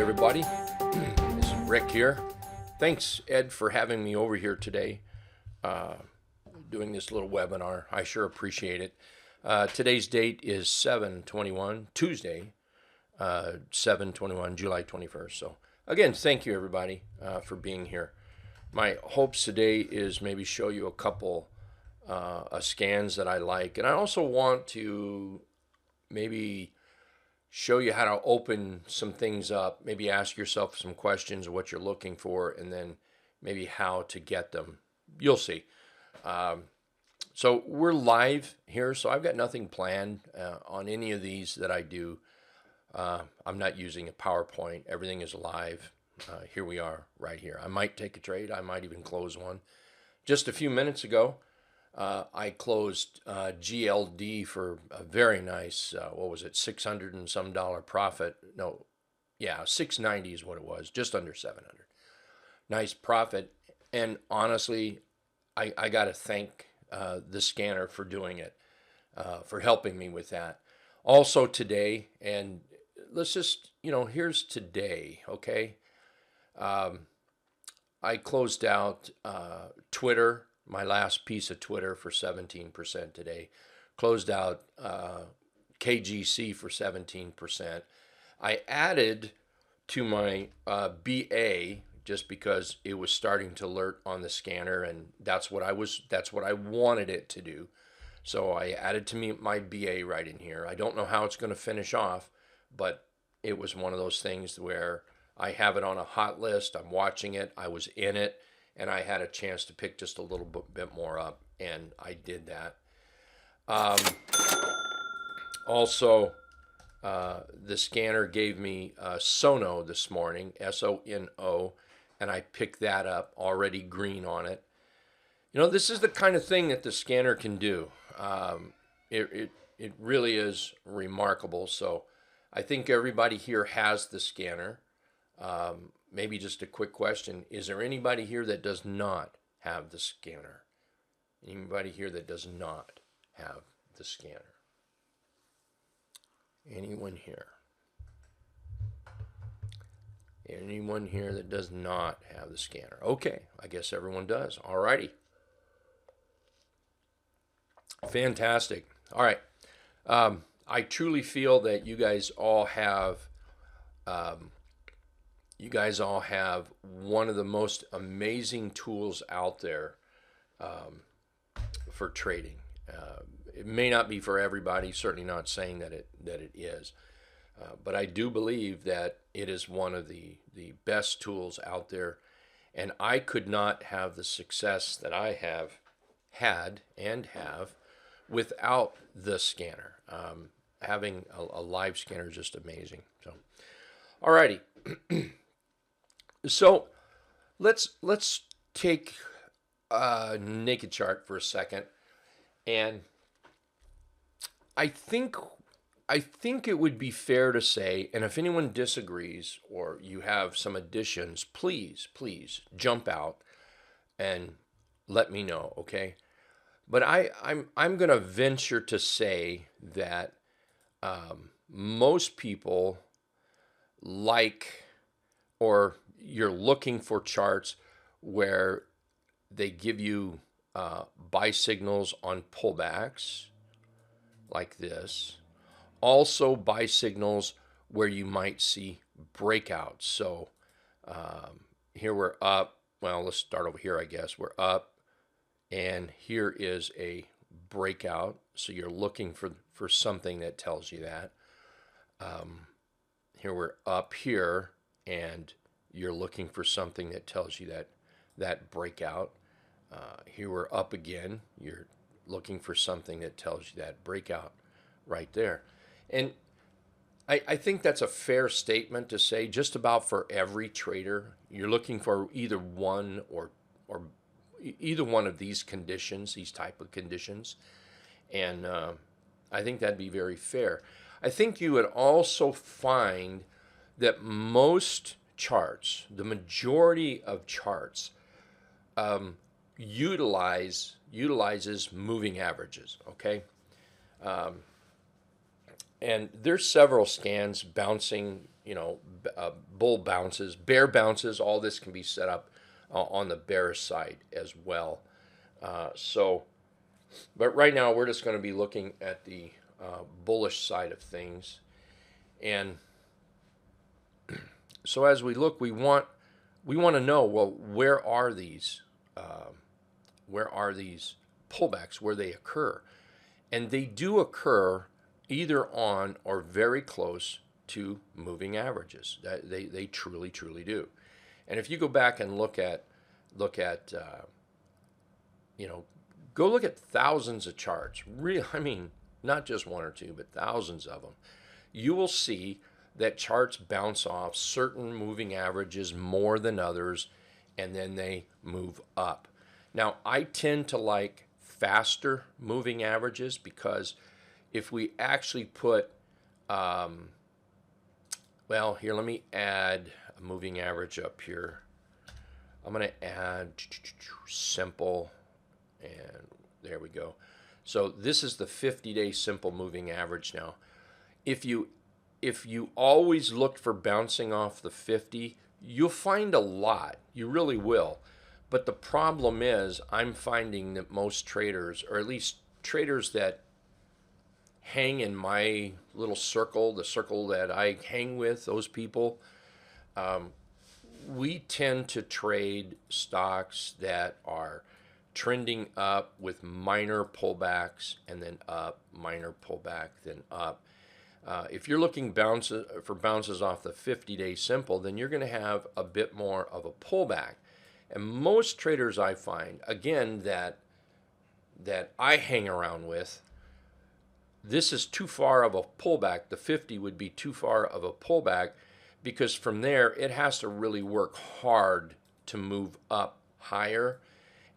everybody. This is Rick here. Thanks, Ed, for having me over here today, doing this little webinar. I sure appreciate it. Today's date is 7/21, Tuesday, 7/21, July 21st. So, again, thank you, everybody, for being here. My hopes today is maybe show you a couple scans that I like. And I also want to maybe show you how to open some things up, maybe ask yourself some questions of what you're looking for, and then maybe how to get them. You'll see. So we're live here, so I've got nothing planned on any of these that I do. I'm not using a PowerPoint. Everything is live. Here we are right here. I might take a trade. I might even close one. Just a few minutes ago, I closed GLD for a very nice, what was it, $600 and some profit. No, yeah, 690 is what it was, just under 700. Nice profit. And honestly, I got to thank the scanner for doing it, for helping me with that. Also today, and let's just, here's today, okay? I closed out Twitter, my last piece of Twitter, for 17% today. Closed out KGC for 17%. I added to my BA just because it was starting to alert on the scanner, and that's what I wanted it to do. So I added to my BA right in here. I don't know how it's going to finish off, but it was one of those things where I have it on a hot list. I'm watching it. I was in it, and I had a chance to pick just a little bit more up, and I did that. Also, the scanner gave me Sono this morning, SONO, and I picked that up, already green on it. This is the kind of thing that the scanner can do. It really is remarkable. So I think everybody here has the scanner. Maybe just a quick question. Is there anybody here that does not have the scanner? Anybody here that does not have the scanner? Anyone here? Anyone here that does not have the scanner? Okay, I guess everyone does. All righty. Fantastic. All right. I truly feel that you guys all have one of the most amazing tools out there for trading. It may not be for everybody, certainly not saying that it is, but I do believe that it is one of the best tools out there, and I could not have the success that I have had and have without the scanner. Having a live scanner is just amazing. So, alrighty. So let's take a naked chart for a second, and I think it would be fair to say, and if anyone disagrees or you have some additions, please jump out and let me know, okay? But I'm going to venture to say that most people like, or you're looking for charts where they give you buy signals on pullbacks like this. Also buy signals where you might see breakouts. So here we're up. Well, let's start over here, I guess. We're up, and here is a breakout. So you're looking for something that tells you that. Here we're up here, and you're looking for something that tells you that breakout. Here we're up again. You're looking for something that tells you that breakout right there. And I think that's a fair statement to say just about for every trader. You're looking for either one or either one of these conditions, these type of conditions. And I think that'd be very fair. I think you would also find that most charts, the majority of charts, utilizes moving averages, okay? And there's several scans bouncing, bull bounces, bear bounces. All this can be set up on the bearish side as well. But right now we're just going to be looking at the bullish side of things. And so as we look, we want to know, well, where are these pullbacks, where they occur? And they do occur either on or very close to moving averages. They truly, truly do. And if you go back and look at go look at thousands of charts. Not just one or two, but thousands of them. You will see that charts bounce off certain moving averages more than others, and then they move up. Now, I tend to like faster moving averages because if we actually put, here, let me add a moving average up here. I'm going to add simple, and there we go. So this is the 50-day simple moving average now. If you always look for bouncing off the 50, you'll find a lot. You really will. But the problem is I'm finding that most traders, or at least traders that hang in my little circle, the circle that I hang with, those people, we tend to trade stocks that are trending up with minor pullbacks and then up, minor pullback, then up. If you're looking for bounces off the 50-day simple, then you're going to have a bit more of a pullback. And most traders I find, again, that I hang around with, this is too far of a pullback. The 50 would be too far of a pullback because from there it has to really work hard to move up higher.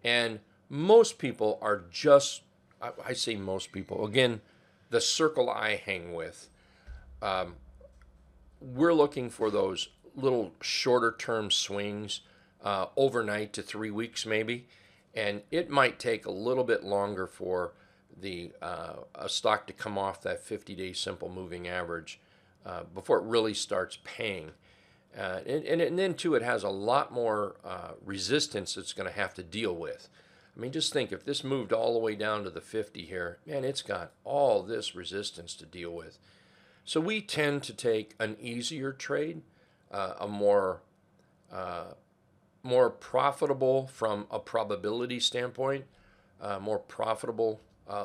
And most people are just, I say most people, again, the circle I hang with, we're looking for those little shorter term swings, overnight to 3 weeks maybe, and it might take a little bit longer for a stock to come off that 50-day simple moving average before it really starts paying. And then too, it has a lot more resistance it's going to have to deal with. Just think, if this moved all the way down to the 50 here, man, it's got all this resistance to deal with. So we tend to take an easier trade, a more profitable from a probability standpoint, more profitable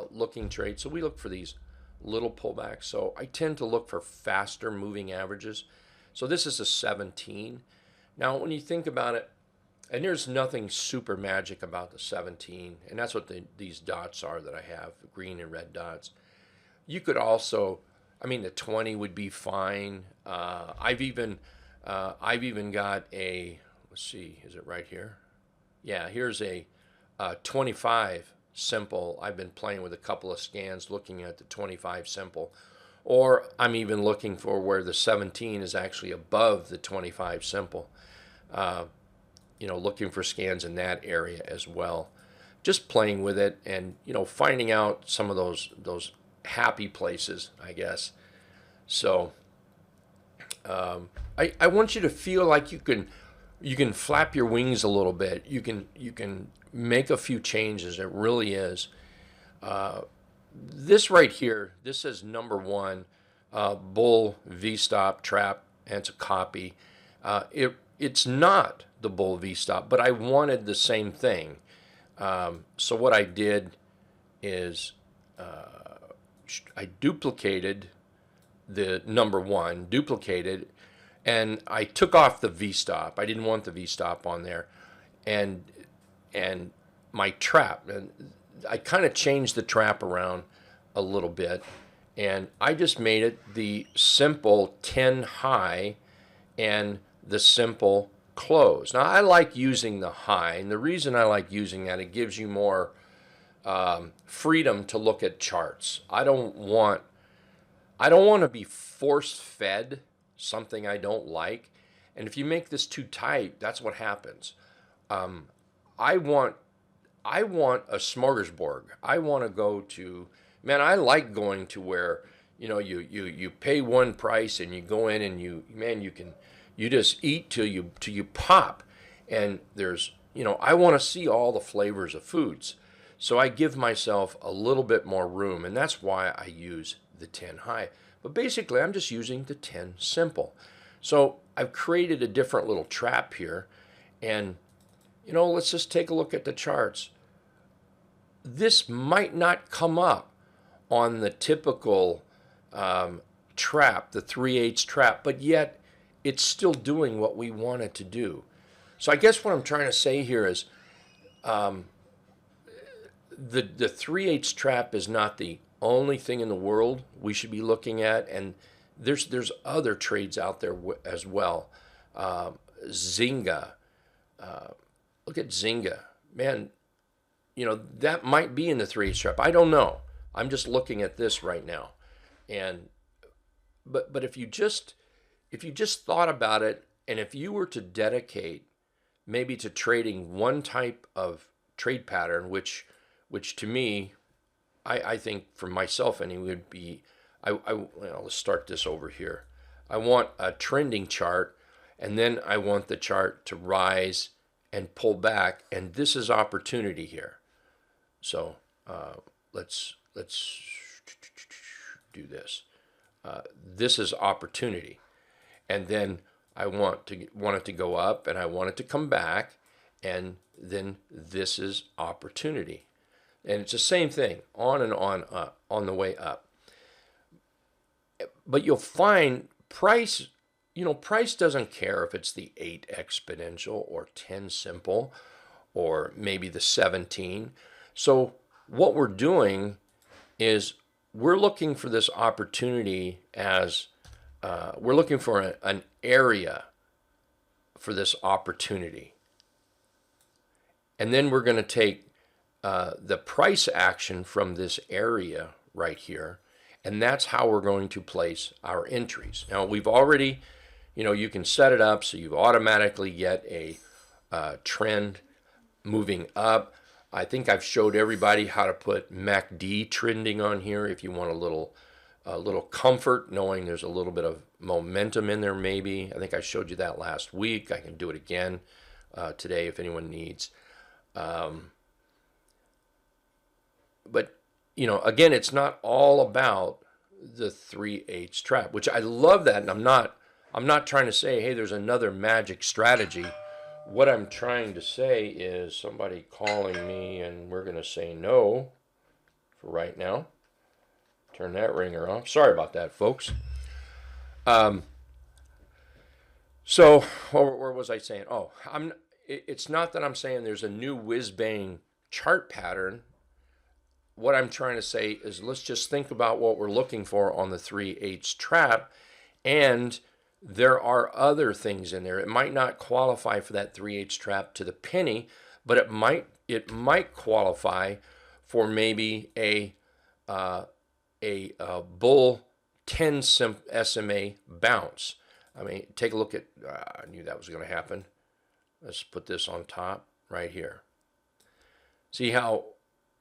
looking trade. So we look for these little pullbacks. So I tend to look for faster moving averages. So this is a 17. Now, when you think about it, and there's nothing super magic about the 17, and that's what these dots are that I have, green and red dots. You could also, the 20 would be fine. I've even got a, let's see, is it right here? Yeah, here's a 25 simple. I've been playing with a couple of scans looking at the 25 simple. Or I'm even looking for where the 17 is actually above the 25 simple. Looking for scans in that area as well. Just playing with it and, finding out some of those happy places, I guess. So I want you to feel like you can flap your wings a little bit. You can make a few changes. It really is. This right here, this says number one, bull V-stop trap, and it's a copy. It's not the bull V-stop, but I wanted the same thing. So what I did is I duplicated the number one, and I took off the V-stop. I didn't want the V-stop on there. And my trap, and I kind of changed the trap around a little bit, and I just made it the simple 10 high and the simple close. Now, I like using the high, and the reason I like using that, it gives you more freedom to look at charts. I don't want to be force-fed something I don't like, and if you make this too tight, that's what happens. I want a smorgasbord. I want to go to, I like going to where you pay one price and you go in and you just eat till you pop. And there's, I want to see all the flavors of foods. So I give myself a little bit more room, and that's why I use the 10 high. But basically, I'm just using the 10 simple. So I've created a different little trap here, and let's just take a look at the charts. This might not come up on the typical trap, the 3/8 trap, but yet it's still doing what we want it to do. So I guess what I'm trying to say here is the 3/8 trap is not the only thing in the world we should be looking at, and there's other trades out there as well. Zynga, look at Zynga, man. That might be in the 3/8 trap. I don't know. I'm just looking at this right now, and but if you just thought about it, and if you were to dedicate maybe to trading one type of trade pattern, which to me, I think for myself anyway would be, let's start this over here. I want a trending chart, and then I want the chart to rise and pull back, and this is opportunity here. So let's do this. This is opportunity, and then I want it to go up, and I want it to come back, and then this is opportunity. And it's the same thing, on and on, on the way up. But you'll find price, price doesn't care if it's the 8 exponential or 10 simple or maybe the 17. So what we're doing is we're looking for this opportunity as we're looking for an area for this opportunity. And then we're going to take the price action from this area right here, and that's how we're going to place our entries. Now, we've already, you can set it up so you automatically get a trend moving up. I think I've showed everybody how to put MACD trending on here if you want a little comfort knowing there's a little bit of momentum in there maybe. I think I showed you that last week. I can do it again today if anyone needs. But, again, it's not all about the 3/8 trap, which I love that. And I'm not trying to say, hey, there's another magic strategy. What I'm trying to say is somebody calling me, and we're going to say no for right now. Turn that ringer off. Sorry about that, folks. So where was I saying? Oh, it's not that I'm saying there's a new whiz-bang chart pattern. What I'm trying to say is let's just think about what we're looking for on the 3/8 trap, and there are other things in there. It might not qualify for that 3/8 trap to the penny, but it might qualify for maybe a bull 10 SMA bounce. I mean, take a look at. I knew that was going to happen. Let's put this on top right here. See how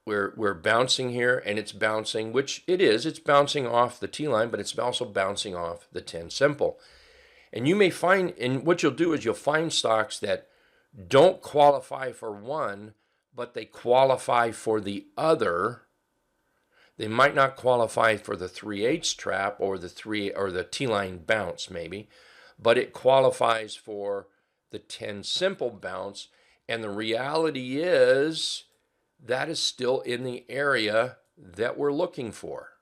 we're bouncing here, and it's bouncing, which it is. It's bouncing off the T line, but it's also bouncing off the 10 simple. And you may find, and what you'll do is you'll find stocks that don't qualify for one, but they qualify for the other. They might not qualify for the 3/8 trap or the T line bounce maybe, but it qualifies for the 10 simple bounce. And the reality is that is still in the area that we're looking for.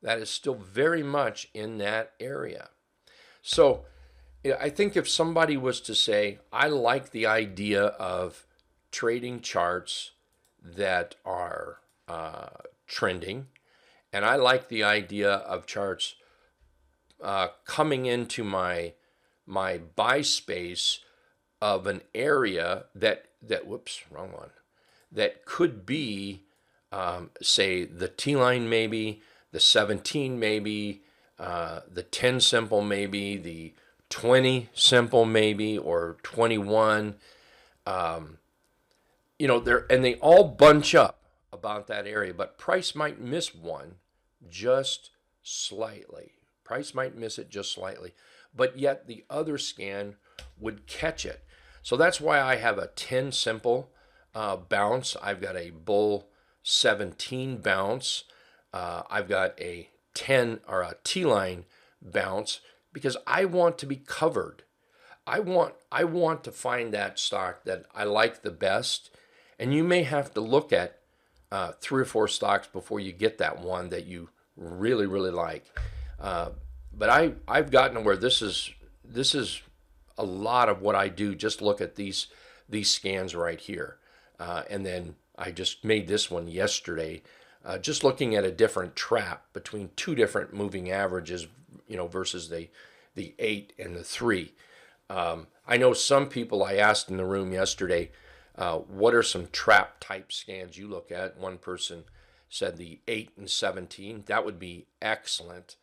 That is still very much in that area. So I think if somebody was to say, I like the idea of trading charts that are trending, and I like the idea of charts coming into my buy space of an area that whoops, wrong one, that could be, say, the T line maybe, the 17 maybe, the 10 simple maybe, the 20 simple maybe, or 21. And they all bunch up about that area, but price might miss one just slightly. Price might miss it just slightly, but yet the other scan would catch it. So that's why I have a 10 simple bounce. I've got a bull 17 bounce. I've got a 10 or a T-line bounce because I want to be covered. I want to find that stock that I like the best, and you may have to look at 3 or 4 stocks before you get that one that you really like. But I've gotten to where this is a lot of what I do. Just look at these scans right here, and then I just made this one yesterday. Just looking at a different trap between 2 different moving averages, versus the 8 and the 3. I know some people, I asked in the room yesterday, what are some trap type scans you look at? One person said the 8 and 17. That would be excellent.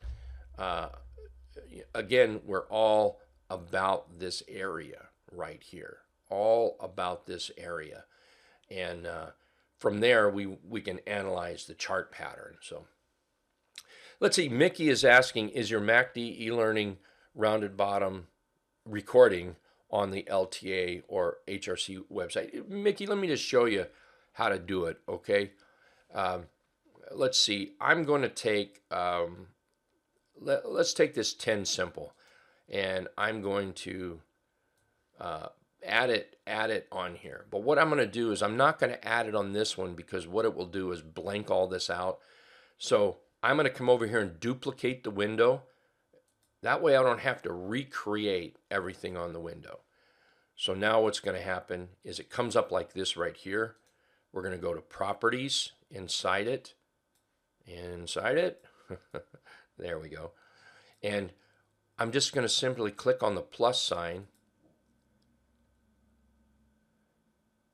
Again, we're all about this area right here. All about this area. And from there, we can analyze the chart pattern. So let's see. Mickey is asking, is your MACD e-learning rounded bottom recording on the LTA or HRC website? Mickey, let me just show you how to do it, okay? Let's see. I'm going to take, let's take this 10 simple, and I'm going to add it on here. But what I'm going to do is I'm not going to add it on this one because what it will do is blank all this out. So I'm going to come over here and duplicate the window. That way I don't have to recreate everything on the window. So now what's going to happen is it comes up like this right here. We're going to go to Properties, inside it. There we go. And I'm just going to simply click on the plus sign,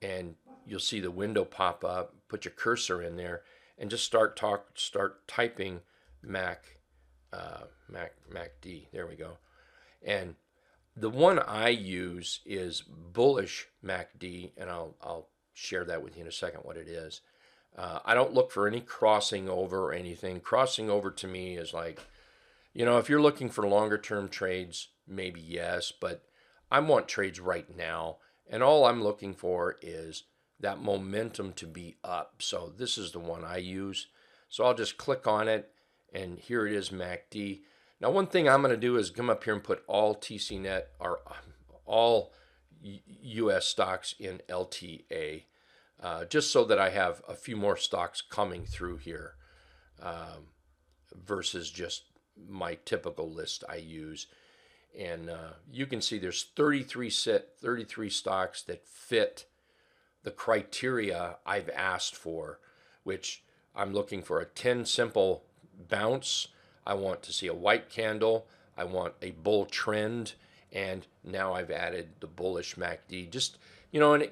and you'll see the window pop up. Put your cursor in there and just start typing MACD. There we go. And the one I use is Bullish MACD, and I'll share that with you in a second what it is. I don't look for any crossing over or anything. Crossing over to me is like, if you're looking for longer term trades, maybe yes, but I want trades right now, and all I'm looking for is that momentum to be up. So this is the one I use. So I'll just click on it, and here it is, MACD. Now, one thing I'm going to do is come up here and put all TCNet or all U.S. stocks in LTA, just so that I have a few more stocks coming through here versus just my typical list I use. And you can see there's 33 stocks that fit the criteria I've asked for, which I'm looking for a 10 simple bounce. I want to see a white candle. I want a bull trend. And now I've added the bullish MACD. Just, and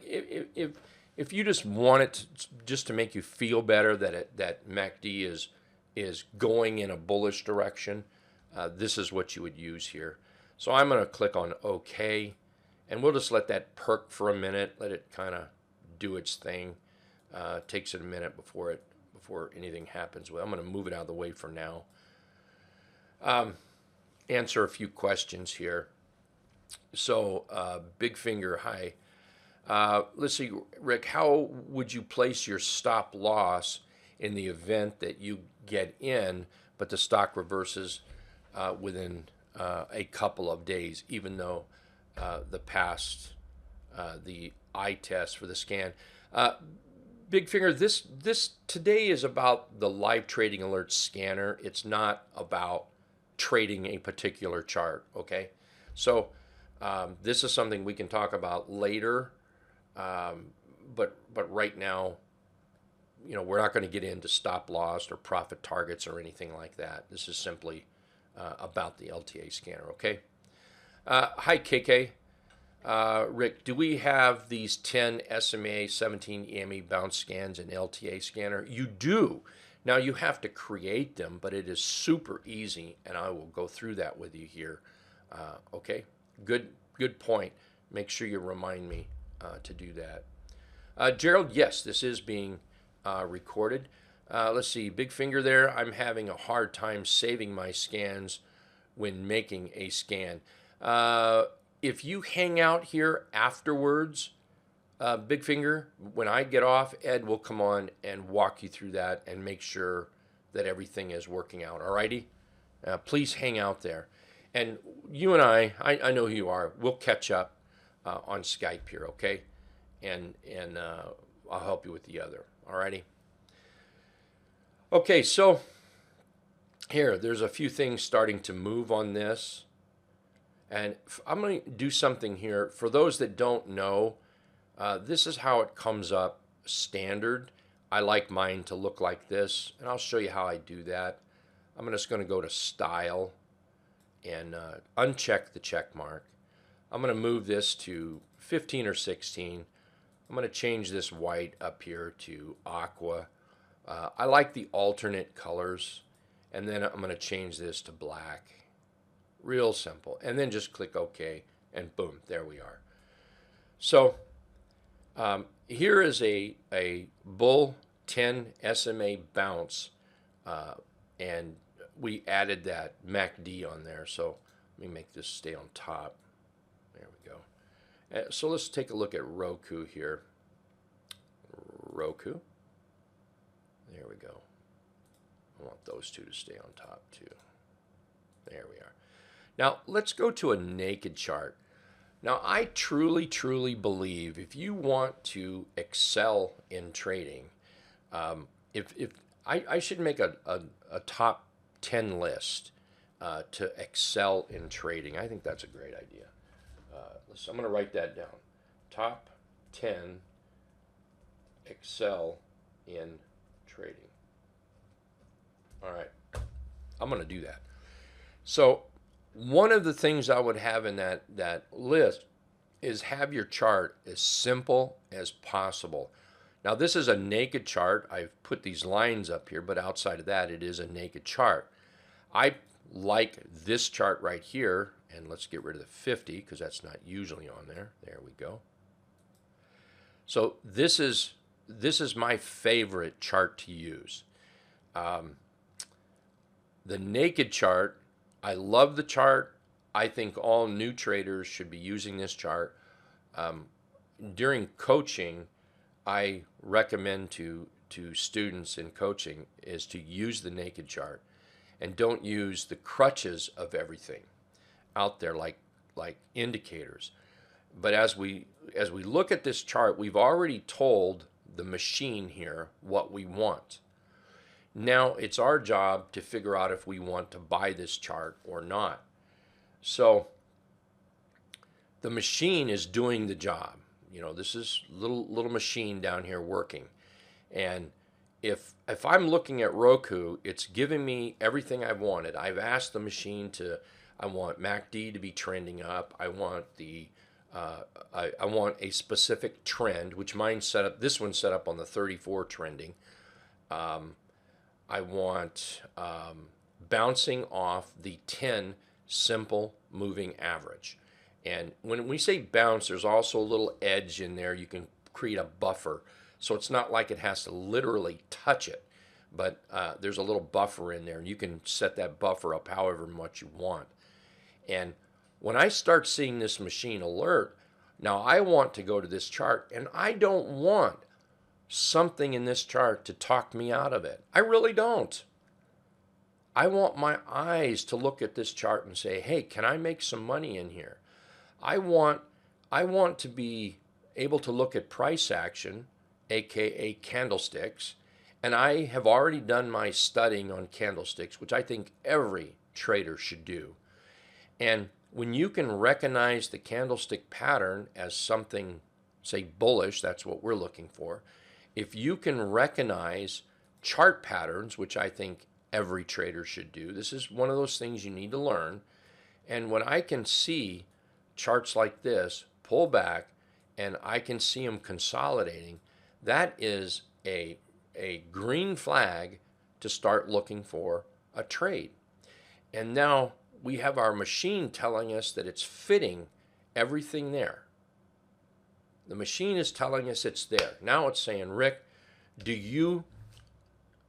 if you just want it just to make you feel better that MACD is going in a bullish direction, this is what you would use here. So I'm going to click on OK, and we'll just let that perk for a minute, let it kind of do its thing. Takes it a minute before anything happens. I'm going to move it out of the way for now. Answer a few questions here. So Big Finger, hi. Let's see, Rick, how would you place your stop loss in the event that you get in, but the stock reverses within a couple of days, even though the eye test for the scan? Big Finger, this today is about the live trading alert scanner. It's not about trading a particular chart, okay? So this is something we can talk about later, but right now, we're not going to get into stop loss or profit targets or anything like that. This is simply about the LTA scanner, okay? Hi, KK. Rick, do we have these 10 SMA, 17 EME bounce scans in LTA scanner? You do. Now you have to create them, but it is super easy, and I will go through that with you here. Okay, good point. Make sure you remind me to do that. Gerald, yes, this is being recorded. Let's see, big finger there. I'm having a hard time saving my scans when making a scan. If you hang out here afterwards, big finger, when I get off, Ed will come on and walk you through that and make sure that everything is working out. Alrighty? Please hang out there. And you and I know who you are. We'll catch up on Skype here, okay? And I'll help you with the other. Alrighty? Okay, so here, there's a few things starting to move on this. And I'm going to do something here. For those that don't know, this is how it comes up standard. I like mine to look like this, and I'll show you how I do that. I'm just going to go to Style and uncheck the check mark. I'm going to move this to 15 or 16. I'm going to change this white up here to aqua. I like the alternate colors, and then I'm going to change this to black. Real simple. And then just click OK, and boom, there we are. So here is a Bull 10 SMA bounce, and we added that MACD on there. So let me make this stay on top. There we go. So let's take a look at Roku here. Roku. There we go. I want those two to stay on top too. There we are. Now let's go to a naked chart. Now I truly believe if you want to excel in trading, if I should make a top 10 list to excel in trading. I think that's a great idea. So I'm going to write that down. Top 10 excel in trading. All right, I'm going to do that. So one of the things I would have in that list is have your chart as simple as possible. Now this is a naked chart. I've put these lines up here, but outside of that, it is a naked chart. I like this chart right here, and let's get rid of the 50 because that's not usually on there. There we go. So this is my favorite chart to use. The naked chart, I love the chart. I think all new traders should be using this chart. During coaching, I recommend to students in coaching is to use the naked chart and don't use the crutches of everything out there like indicators. But as we look at this chart, we've already told the machine here what we want. Now it's our job to figure out if we want to buy this chart or not. So the machine is doing the job. You know, this is little machine down here working. And if I'm looking at Roku, it's giving me everything I've wanted. I've asked the machine I want MACD to be trending up. I want I want a specific trend, which mine's set up. This one's set up on the 34 trending. I want bouncing off the 10 simple moving average. And when we say bounce, there's also a little edge in there. You can create a buffer. So it's not like it has to literally touch it, but there's a little buffer in there. And you can set that buffer up however much you want. And when I start seeing this machine alert, now I want to go to this chart, and I don't want something in this chart to talk me out of it. I really don't. I want my eyes to look at this chart and say, hey, can I make some money in here? I want to be able to look at price action, aka candlesticks, and I have already done my studying on candlesticks, which I think every trader should do. And when you can recognize the candlestick pattern as something, say bullish, that's what we're looking for. If you can recognize chart patterns, which I think every trader should do, this is one of those things you need to learn. And when I can see charts like this pull back and I can see them consolidating, that is a green flag to start looking for a trade. And now we have our machine telling us that it's fitting everything there. The machine is telling us it's there. Now it's saying, Rick, do you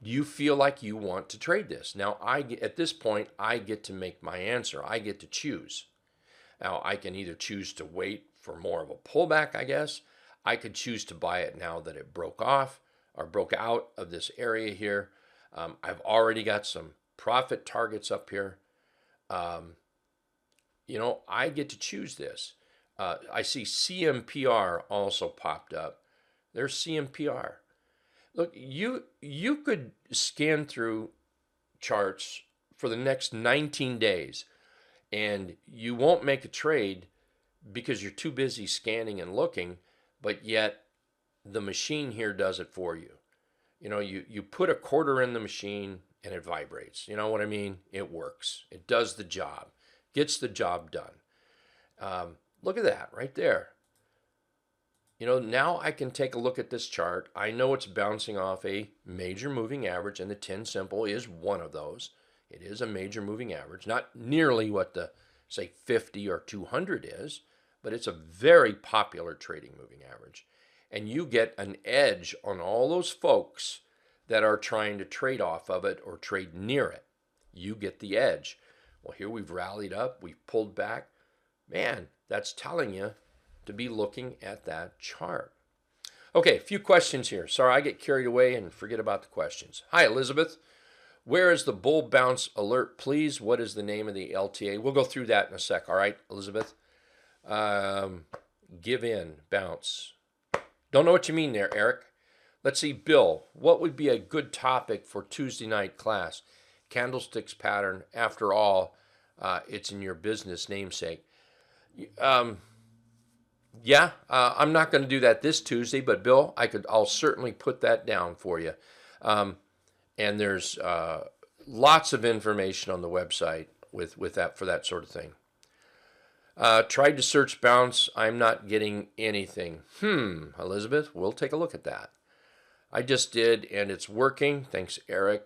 you feel like you want to trade this? Now, at this point, I get to make my answer. I get to choose. Now, I can either choose to wait for more of a pullback, I guess. I could choose to buy it now that it broke off or broke out of this area here. I've already got some profit targets up here. I get to choose this. I see CMPR also popped up. There's CMPR. Look, you could scan through charts for the next 19 days and you won't make a trade because you're too busy scanning and looking, but yet the machine here does it for you. You put a quarter in the machine and it vibrates. You know what I mean? It works. It does the job. Gets the job done. Look at that right there. Now I can take a look at this chart. I know it's bouncing off a major moving average, and the 10 simple is one of those. It is a major moving average, not nearly what the, say, 50 or 200 is, but it's a very popular trading moving average. And you get an edge on all those folks that are trying to trade off of it or trade near it. You get the edge. Well, here we've rallied up, we've pulled back. Man, that's telling you to be looking at that chart. Okay, a few questions here. Sorry, I get carried away and forget about the questions. Hi, Elizabeth. Where is the bull bounce alert, please? What is the name of the LTA? We'll go through that in a sec. All right, Elizabeth. Give in, bounce. Don't know what you mean there, Eric. Let's see, Bill. What would be a good topic for Tuesday night class? Candlesticks pattern. After all, it's in your business namesake. I'm not going to do that this Tuesday, but Bill, I'll certainly put that down for you. And there's lots of information on the website with that for that sort of thing. Tried to search bounce. I'm not getting anything. Elizabeth, we'll take a look at that. I just did, and it's working. Thanks, Eric.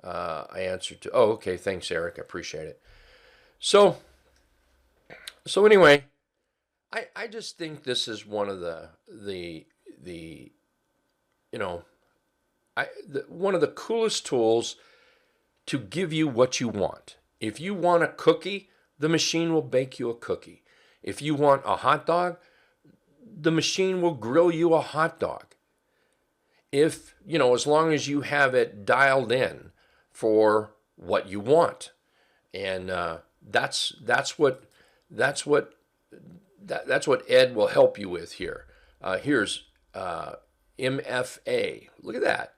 I answered to. Oh, okay. Thanks, Eric. I appreciate it. So anyway, I just think this is one of one of the coolest tools to give you what you want. If you want a cookie, the machine will bake you a cookie. If you want a hot dog, the machine will grill you a hot dog. If, as long as you have it dialed in for what you want. And that's what Ed will help you with here. Here's MFA. Look at that.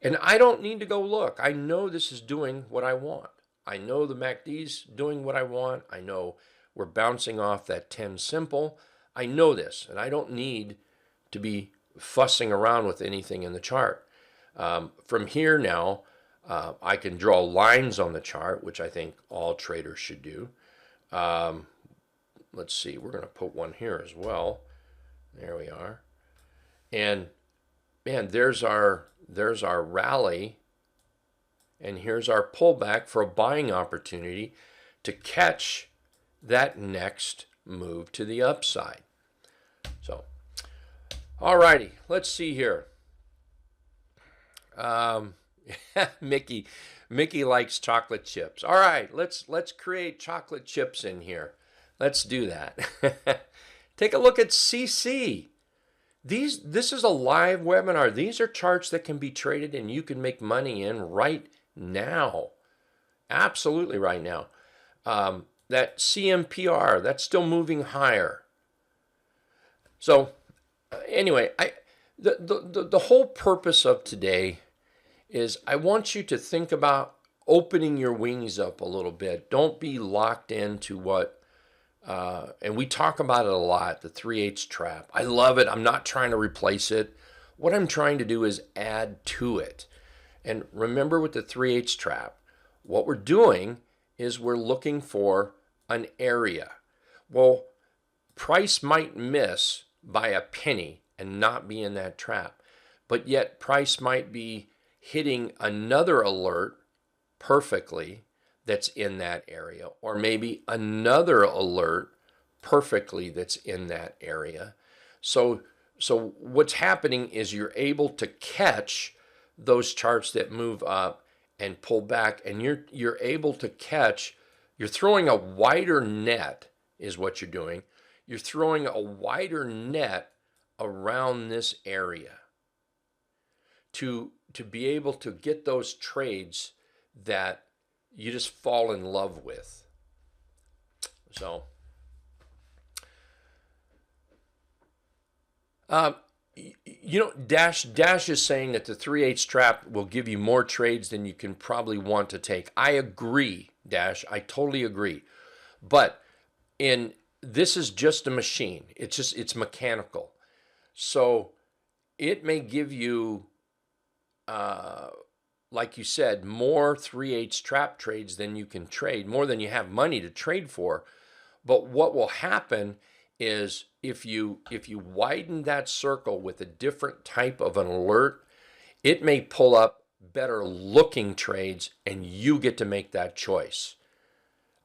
And I don't need to go look. I know this is doing what I want. I know the MACD's doing what I want. I know we're bouncing off that 10 simple. I know this, and I don't need to be fussing around with anything in the chart. From here now, I can draw lines on the chart, which I think all traders should do. Let's see, we're going to put one here as well. There we are. And man, there's our rally, and here's our pullback for a buying opportunity to catch that next move to the upside. So, all righty, let's see here. Mickey likes chocolate chips. All right, let's create chocolate chips in here. Let's do that. Take a look at CC. This is a live webinar. These are charts that can be traded and you can make money in right now. Absolutely right now. That CMPR, that's still moving higher. So anyway, the whole purpose of today is I want you to think about opening your wings up a little bit. Don't be locked into what, and we talk about it a lot, the 3/8 trap. I love it. I'm not trying to replace it. What I'm trying to do is add to it. And remember with the 3/8 trap, what we're doing is we're looking for an area. Well, price might miss by a penny and not be in that trap, but yet price might be hitting another alert perfectly that's in that area, or maybe another alert perfectly that's in that area. So what's happening is you're able to catch those charts that move up and pull back, and you're able to catch. You're throwing a wider net, is what you're doing. You're throwing a wider net around this area to be able to get those trades that you just fall in love with. So, Dash is saying that the 3/8 trap will give you more trades than you can probably want to take. I agree, Dash. I totally agree. But this is just a machine. It's mechanical. So it may give you, like you said, more 3/8 trap trades than you can trade, more than you have money to trade for. But what will happen is if you widen that circle with a different type of an alert, it may pull up better looking trades, and you get to make that choice.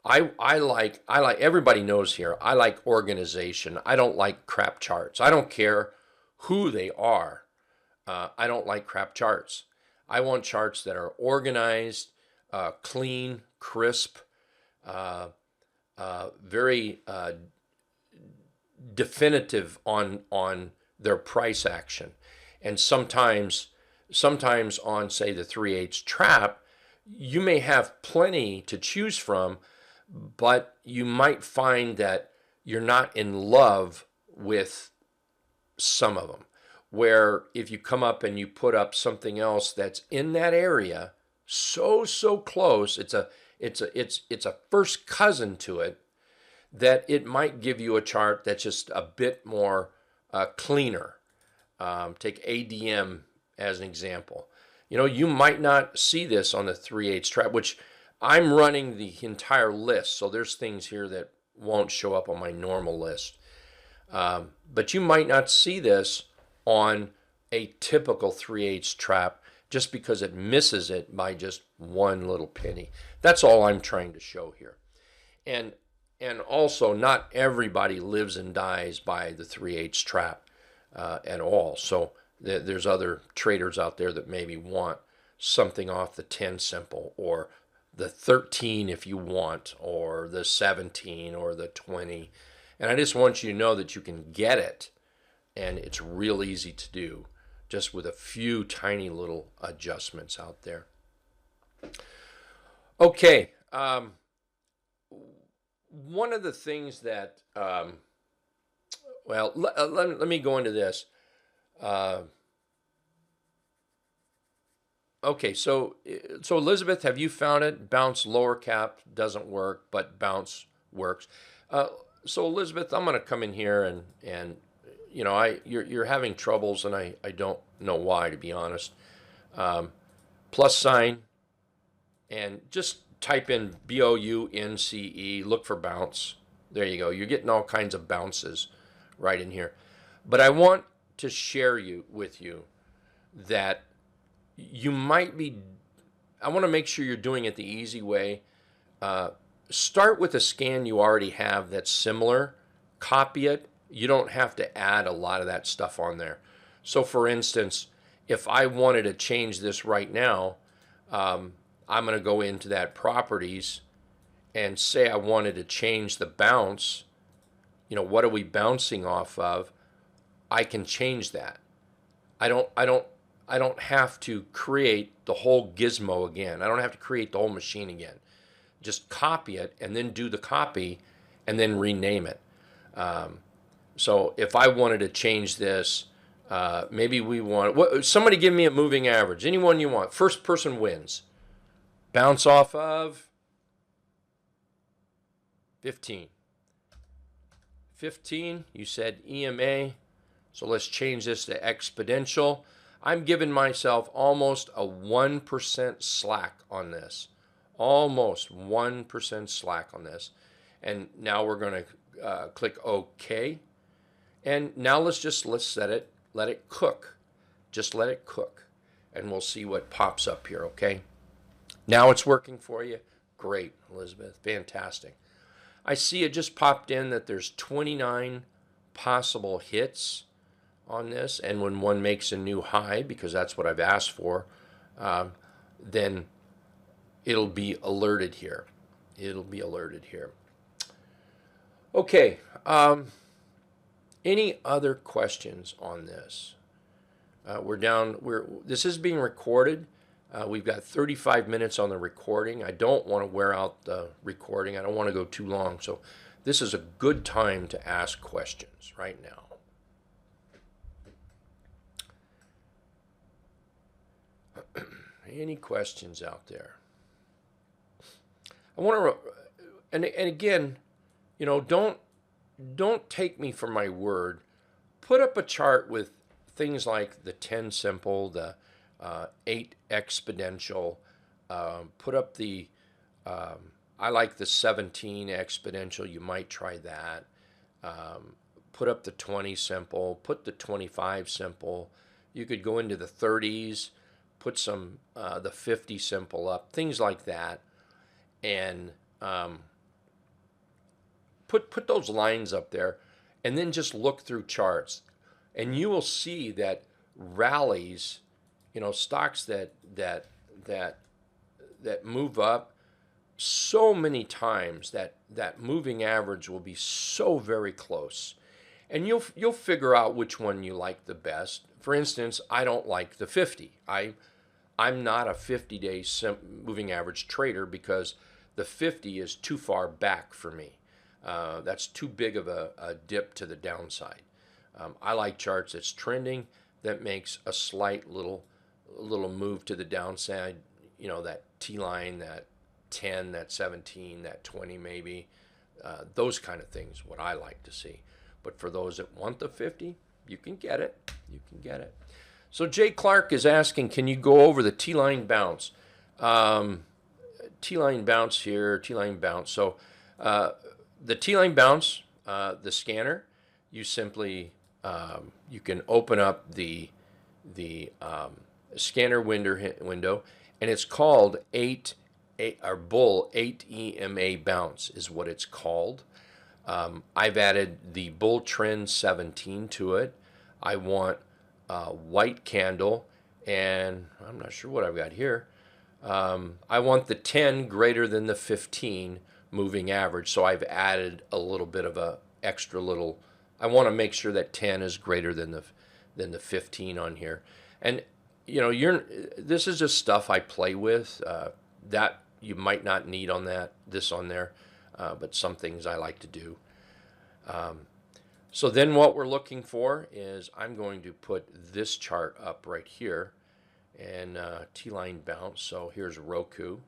I like everybody knows here, I like organization. I don't like crap charts. I don't care who they are. I don't like crap charts. I want charts that are organized, clean, crisp, very definitive on their price action. And sometimes on, say, the 3/8 trap, you may have plenty to choose from, but you might find that you're not in love with some of them. Where if you come up and you put up something else that's in that area, so close, it's a first cousin to it, that it might give you a chart that's just a bit more cleaner. Take ADM as an example. You might not see this on the 3/8 trap, which I'm running the entire list, so there's things here that won't show up on my normal list. But you might not see this on a typical 3/8 trap just because it misses it by just one little penny. That's all I'm trying to show here. And also, not everybody lives and dies by the 3/8 trap at all. So there's other traders out there that maybe want something off the 10 simple, or the 13 if you want, or the 17 or the 20. And I just want you to know that you can get it, and it's real easy to do, just with a few tiny little adjustments out there. Okay. One of the things that, let me go into this. Okay, so Elizabeth, have you found it? Bounce lower cap doesn't work, but bounce works. So Elizabeth, I'm going to come in here and you're having troubles, and I don't know why, to be honest. Plus sign, and just type in BOUNCE, look for bounce. There you go. You're getting all kinds of bounces right in here. But I want to share with you that you might be, I want to make sure you're doing it the easy way. Start with a scan you already have that's similar. Copy it. You don't have to add a lot of that stuff on there. So for instance, if I wanted to change this right now, I'm going to go into that properties and say I wanted to change the bounce. What are we bouncing off of? I can change that. I don't have to create the whole gizmo again. I don't have to create the whole machine again. Just copy it and then do the copy and then rename it. So if I wanted to change this, maybe we want, somebody give me a moving average. Anyone you want. First person wins. Bounce off of 15. 15, you said EMA. So let's change this to exponential. I'm giving myself almost a 1% slack on this. Almost 1% slack on this. And now we're going to click OK. And now let's let it cook. Just let it cook. And we'll see what pops up here, okay? Now it's working for you. Great, Elizabeth. Fantastic. I see it just popped in that there's 29 possible hits on this. And when one makes a new high, because that's what I've asked for, then it'll be alerted here. It'll be alerted here. Okay. Any other questions on this? This is being recorded. We've got 35 minutes on the recording. I don't want to wear out the recording. I don't want to go too long. So this is a good time to ask questions right now. Any questions out there? I want to, and again, you know, don't take me for my word. Put up a chart with things like the 10 simple, the 8 exponential. Put up the, I like the 17 exponential. You might try that. Put up the 20 simple. Put the 25 simple. You could go into the 30s. Put some the 50 simple up. Things like that. And put those lines up there, and then just look through charts, and you will see that rallies, you know, stocks that move up so many times that moving average will be so very close, and you'll figure out which one you like the best. For instance, I don't like the 50. I'm not a 50-day moving average trader because the 50 is too far back for me. That's too big of a dip to the downside. I like charts that's trending, that makes a slight little move to the downside. You know, that T line, that 10, that 17, that 20 maybe. Those kind of things, what I like to see. But for those that want the 50, you can get it. You can get it. So Jay Clark is asking, can you go over the T-line bounce? T-line bounce here, T-line bounce. So the T-line bounce, the scanner, you simply, you can open up the scanner window, and it's called 8 EMA bounce is what it's called. I've added the bull trend 17 to it. I want white candle, and I'm not sure what I've got here. I want the 10 greater than the 15 moving average, so I've added a little bit of a extra little. I want to make sure that 10 is greater than the 15 on here. And you know, this is just stuff I play with that you might not need on this on there, but some things I like to do. So then what we're looking for is I'm going to put this chart up right here, and T-line bounce. So here's Roku.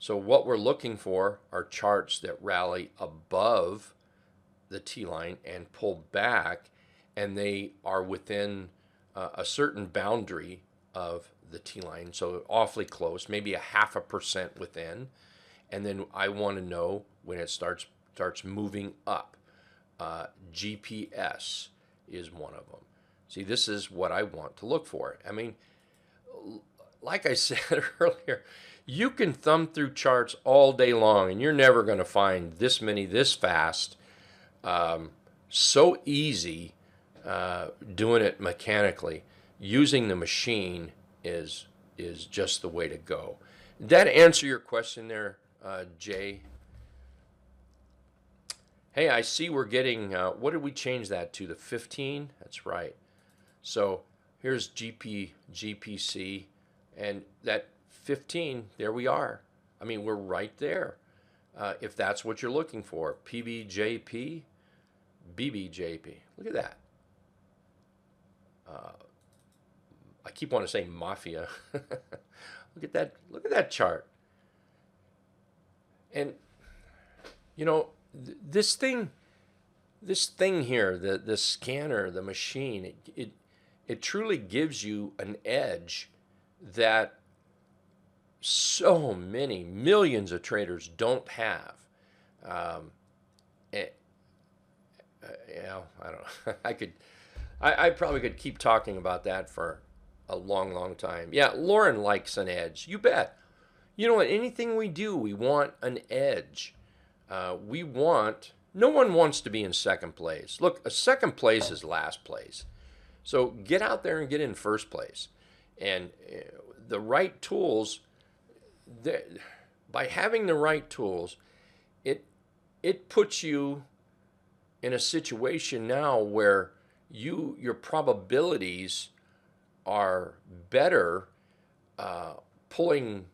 So what we're looking for are charts that rally above the T-line and pull back, and they are within a certain boundary of the T-line, so awfully close, maybe 0.5% within. And then I want to know when it starts moving up. GPS is one of them. See, this is what I want to look for. I mean, like I said earlier, you can thumb through charts all day long, and you're never going to find this many this fast. So easy doing it mechanically. Using the machine is just the way to go. Did that answer your question there, Jay? Hey, I see we're getting, what did we change that to? The 15? That's right. So here's GPC, and that 15, there we are. I mean, we're right there. If that's what you're looking for. PBJP, BBJP. Look at that. I keep wanting to say mafia. Look at that. Look at that chart. And you know, this thing here, the scanner, the machine, it truly gives you an edge that so many millions of traders don't have. You know, I don't know. I probably could keep talking about that for a long, long time. Yeah, Lauren likes an edge. You bet. You know what? Anything we do, we want an edge. No one wants to be in second place. Look, a second place is last place. So get out there and get in first place. And the right tools, by having the right tools, it puts you in a situation now where your probabilities are better pulling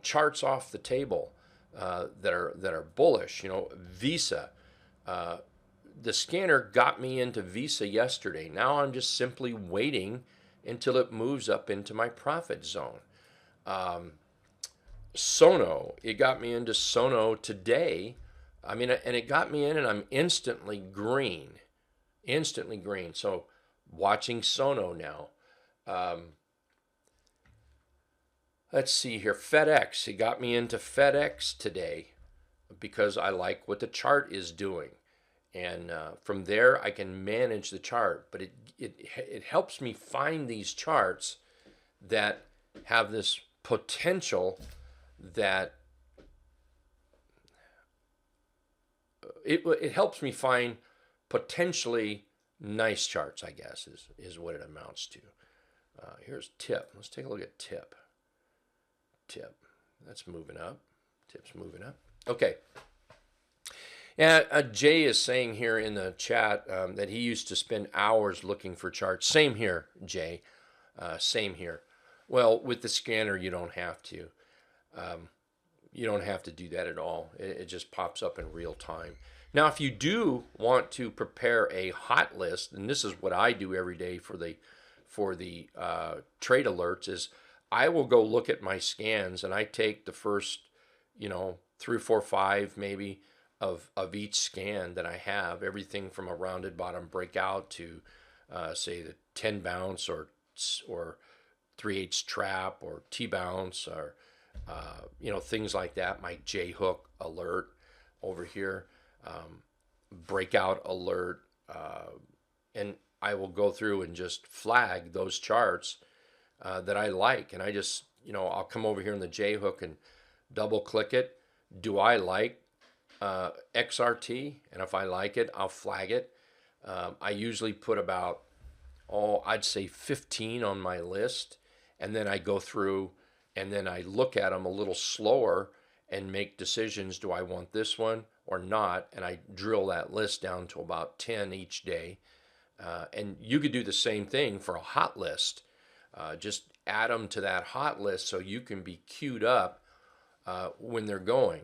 charts off the table that are bullish. Visa. The scanner got me into Visa yesterday. Now I'm just simply waiting until it moves up into my profit zone. Sono, it got me into Sono today. And it got me in, and I'm instantly green. Instantly green. So watching Sono now. Let's see here. FedEx, it got me into FedEx today because I like what the chart is doing. And from there, I can manage the chart. But it helps me find these charts that have this potential that it helps me find potentially nice charts, I guess, is what it amounts to. Here's tip. Let's take a look at tip. Tip. That's moving up. Tip's moving up. Okay. And Jay is saying here in the chat that he used to spend hours looking for charts. Same here, Jay. Same here. Well, with the scanner, you don't have to. You don't have to do that at all. It just pops up in real time. Now, if you do want to prepare a hot list, and this is what I do every day for the trade alerts, is I will go look at my scans and I take the first, 3, 4, 5 maybe of each scan that I have, everything from a rounded bottom breakout to say the 10 bounce or 3/8 trap or T bounce or things like that. My J-Hook alert over here, breakout alert, and I will go through and just flag those charts that I like, and I just I'll come over here in the J-Hook and double click it. Do I like XRT? And if I like it, I'll flag it. I usually put about I'd say 15 on my list, and then I go through and then I look at them a little slower and make decisions. Do I want this one or not? And I drill that list down to about 10 each day. And you could do the same thing for a hot list. Just add them to that hot list so you can be queued up when they're going.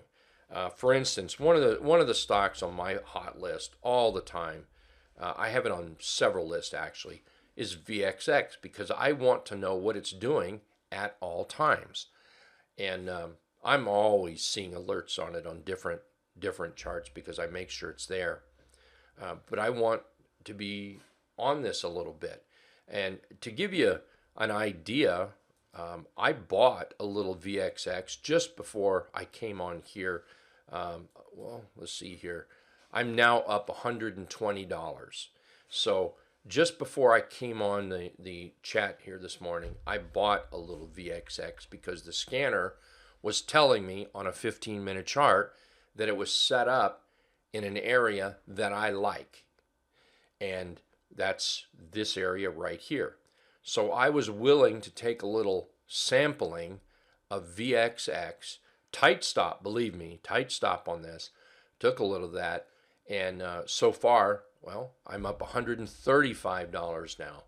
For instance, one of the stocks on my hot list all the time, I have it on several lists actually, is VXX, because I want to know what it's doing at all times. And I'm always seeing alerts on it on different charts because I make sure it's there. But I want to be on this a little bit. And to give you an idea, I bought a little VXX just before I came on here. Let's see here. I'm now up $120. So just before I came on the chat here this morning, I bought a little VXX because the scanner was telling me on a 15-minute chart that it was set up in an area that I like. And that's this area right here. So I was willing to take a little sampling of VXX. Tight stop, believe me, tight stop on this. Took a little of that. And so far, I'm up $135 now.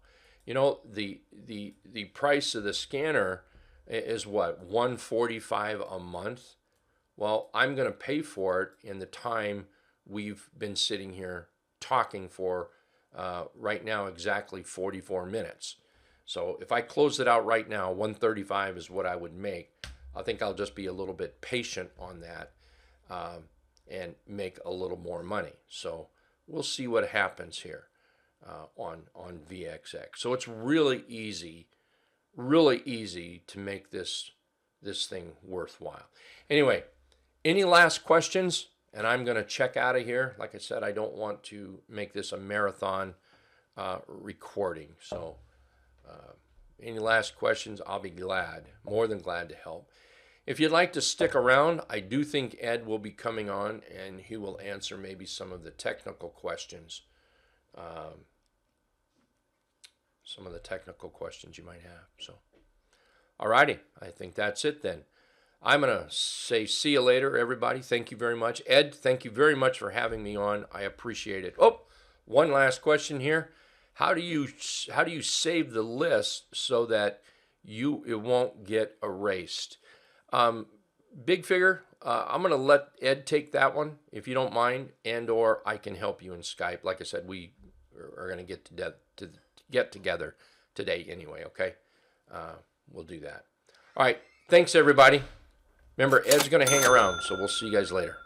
The price of the scanner is what, $145 a month? Well, I'm going to pay for it in the time we've been sitting here talking for right now exactly 44 minutes. So if I close it out right now, $135 is what I would make. I think I'll just be a little bit patient on that and make a little more money. So we'll see what happens here on VXX. So it's really easy to make this thing worthwhile. Anyway, any last questions? And I'm going to check out of here. Like I said, I don't want to make this a marathon recording. So any last questions, I'll be more than glad to help. If you'd like to stick around, I do think Ed will be coming on and he will answer maybe some of the technical questions. Some of the technical questions you might have. So Alrighty, I think that's it then. I'm going to say see you later, everybody. Thank you very much. Ed, thank you very much for having me on. I appreciate it. Oh, one last question here. How do you save the list so that it won't get erased? Big figure, I'm going to let Ed take that one, if you don't mind, and or I can help you in Skype. Like I said, we are going to get together today anyway, okay? We'll do that. All right, thanks, everybody. Remember, Ed's going to hang around, so we'll see you guys later.